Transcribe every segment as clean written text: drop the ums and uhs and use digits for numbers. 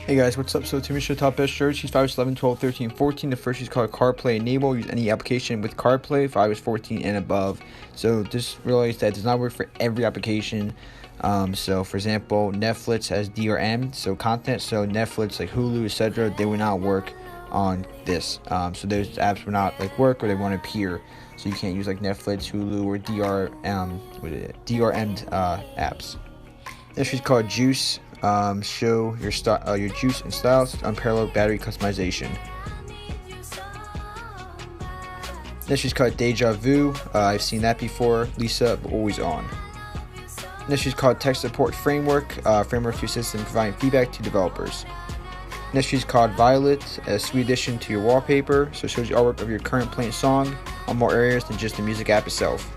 Hey guys, what's up? So to show top best strategies for iOS 11, 12, 13, 14. The first is called CarPlay Enable. Use any application with CarPlay for iOS 14 and above. So just realize that does not work for every application. So for example, Netflix has DRM, so content. So Netflix, like Hulu, etc., they will not work on this. So those apps will not like work or they won't appear. So you can't use like Netflix, Hulu, or DRM'd apps. This is called Juice. Show your juice and styles, unparalleled battery customization. Next is called Deja Vu. I've seen that before. Lisa, but always on. Next is called Tech Support Framework. Framework to assist in providing feedback to developers. Next is called Violet, a sweet addition to your wallpaper. So it shows the artwork of your current playing song on more areas than just the music app itself.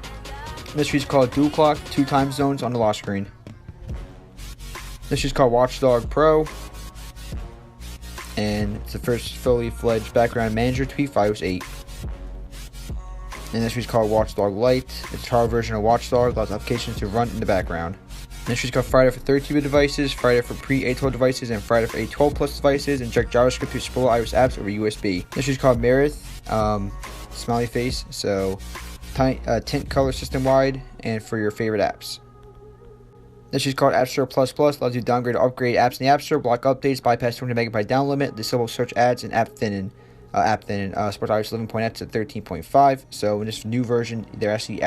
Next is called Dual Clock, 2 time zones on the lock screen. This is called Watchdog Pro, and it's the first fully fledged background manager tweak for iOS 8. And this is called Watchdog Lite. It's a trial version of Watchdog, allows applications to run in the background. This is called Friday for 32-bit devices, Friday for pre-A12 devices, and Friday for A12 plus devices. Inject JavaScript to spoil iOS apps over USB. This is called Meredith, smiley face, so tint color system wide, and for your favorite apps. This is called App Store++, allows you to downgrade or upgrade apps in the App Store, block updates, bypass 200 MB down limit, disable search ads, and app thinning. Supports iOS 11.x to 13.5. So in this new version, they're actually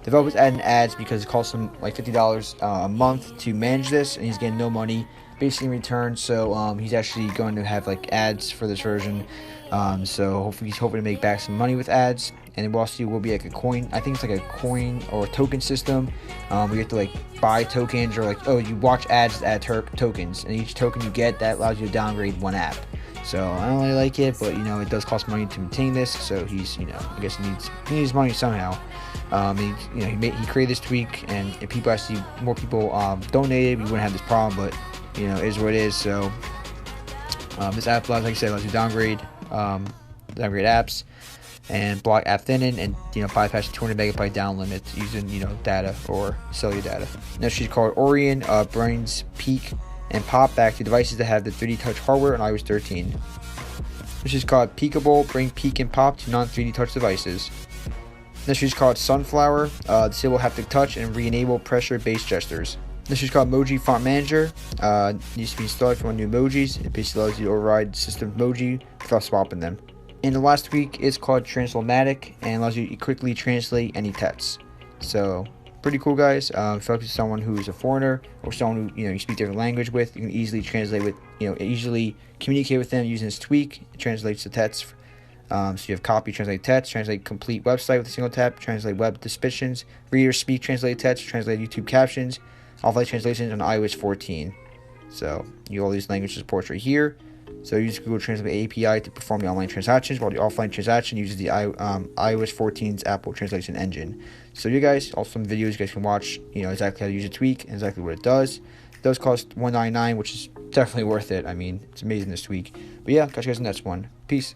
developers adding ads because it costs them like $50 a month to manage this, and he's getting no money basically in return. So he's actually going to have like ads for this version. So hopefully he's hoping to make back some money with ads. And it will be like a coin. I think it's like a coin or a token system. We have to like buy tokens, or like, you watch ads, add tokens, and each token you get that allows you to downgrade one app. So I don't really like it, but it does cost money to maintain this. So he's I guess he needs money somehow. He created this tweak, and if more people donated, we wouldn't have this problem. But it is what it is. So this app allows, like I said, allows you to downgrade apps and block app thinning, and bypass 200 MB down limit using data or cellular data. Next, she's called Orion, brings peak and pop back to devices that have the 3D touch hardware on iOS 13. This is called Peekable, bring peak and pop to non-3D touch devices. Next is called Sunflower, disable haptic touch and re-enable pressure-based gestures. This is called Emoji Font Manager, needs to be installed for new emojis. It basically allows you to override system emoji without swapping them. And the last tweak is called Translate-matic, and allows you to quickly translate any text. So pretty cool, guys. If you're someone who is a foreigner or someone who you speak different language with, you can easily translate with easily communicate with them using this tweak. It translates the text. So you have copy, translate text, translate complete website with a single tap, translate web descriptions, reader speak, translate text, translate YouTube captions, offline translations on iOS 14. So all these language supports right here. So use Google Translate API to perform the online transactions, while the offline transaction uses the iOS 14's Apple translation engine. So you guys, also some videos you guys can watch, exactly how to use a tweak and exactly what it does. It does cost $199, which is definitely worth it. I mean, it's amazing this tweak. But yeah, catch you guys in the next one. Peace.